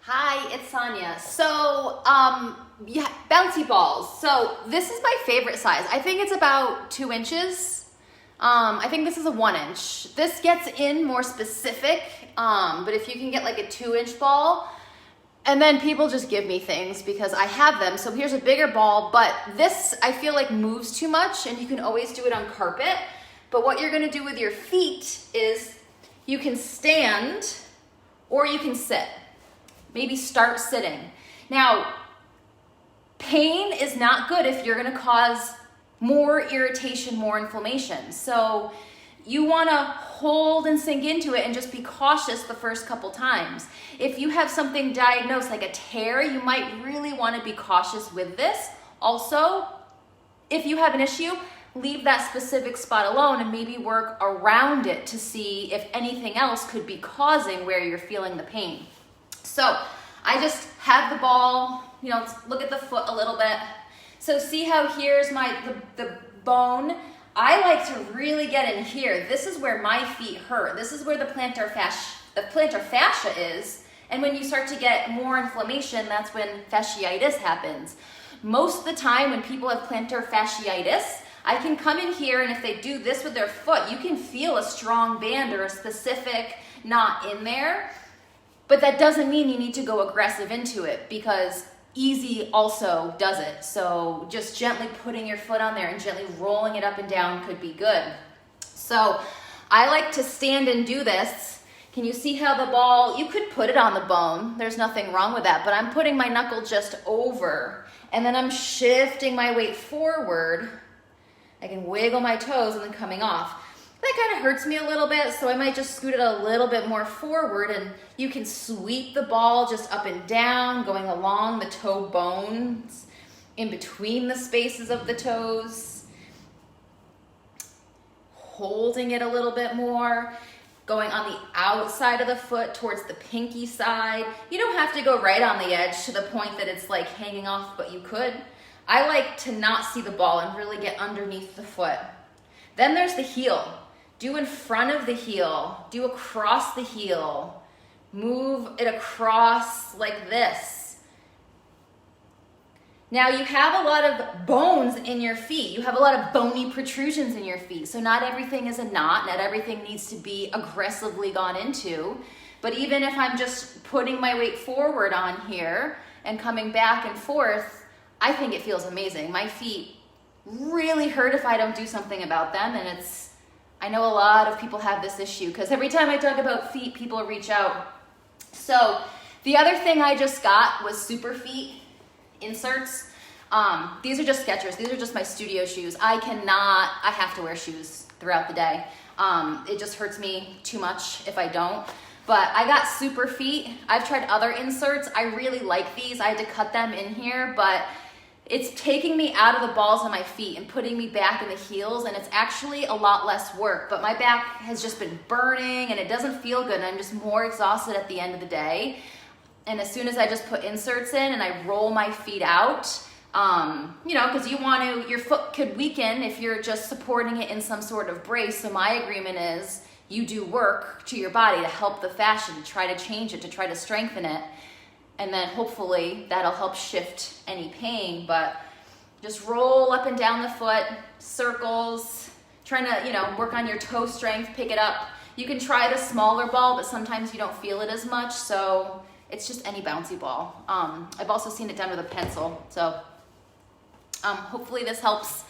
Hi, it's Sonia. So, yeah, bouncy balls. So this is my favorite size. I think it's about 2 inches. I think this is a 1 inch. This gets in more specific, but if you can get like a 2-inch ball, and then people just give me things because I have them. So here's a bigger ball, but this I feel like moves too much, and you can always do it on carpet. But what you're gonna do with your feet is you can stand or you can sit. Maybe start sitting. Now, pain is not good if you're gonna cause more irritation, more inflammation. So you wanna hold and sink into it and just be cautious the first couple times. If you have something diagnosed like a tear, you might really wanna be cautious with this. Also, if you have an issue, leave that specific spot alone and maybe work around it to see if anything else could be causing where you're feeling the pain. So I just have the ball, look at the foot a little bit. So see how here's the bone. I like to really get in here. This is where my feet hurt. This is where the plantar fascia is. And when you start to get more inflammation, that's when fasciitis happens. Most of the time when people have plantar fasciitis, I can come in here, and if they do this with their foot, you can feel a strong band or a specific knot in there. But that doesn't mean you need to go aggressive into it, because easy also does it. So just gently putting your foot on there and gently rolling it up and down could be good. So I like to stand and do this. Can you see how the ball, you could put it on the bone. There's nothing wrong with that, but I'm putting my knuckle just over, and then I'm shifting my weight forward. I can wiggle my toes and then coming off. That kind of hurts me a little bit, so I might just scoot it a little bit more forward, and you can sweep the ball just up and down, going along the toe bones, in between the spaces of the toes, holding it a little bit more, going on the outside of the foot towards the pinky side. You don't have to go right on the edge to the point that it's like hanging off, but you could. I like to not see the ball and really get underneath the foot. Then there's the heel. Do in front of the heel, do across the heel, move it across like this. Now you have a lot of bones in your feet. You have a lot of bony protrusions in your feet. So not everything is a knot, not everything needs to be aggressively gone into. But even if I'm just putting my weight forward on here and coming back and forth, I think it feels amazing. My feet really hurt if I don't do something about them, and I know a lot of people have this issue because every time I talk about feet, people reach out. So the other thing I just got was Super Feet inserts. These are just Skechers. These are just my studio shoes. I have to wear shoes throughout the day. It just hurts me too much if I don't. But I got Super Feet. I've tried other inserts. I really like these. I had to cut them in here, but it's taking me out of the balls of my feet and putting me back in the heels, and it's actually a lot less work, but my back has just been burning and it doesn't feel good, and I'm just more exhausted at the end of the day. And as soon as I just put inserts in and I roll my feet out, because your foot could weaken if you're just supporting it in some sort of brace. So my agreement is you do work to your body to help the fascia, to try to change it, to try to strengthen it. And then hopefully that'll help shift any pain. But just roll up and down the foot, circles, trying to, work on your toe strength, pick it up. You can try the smaller ball, but sometimes you don't feel it as much. So it's just any bouncy ball. I've also seen it done with a pencil. So hopefully this helps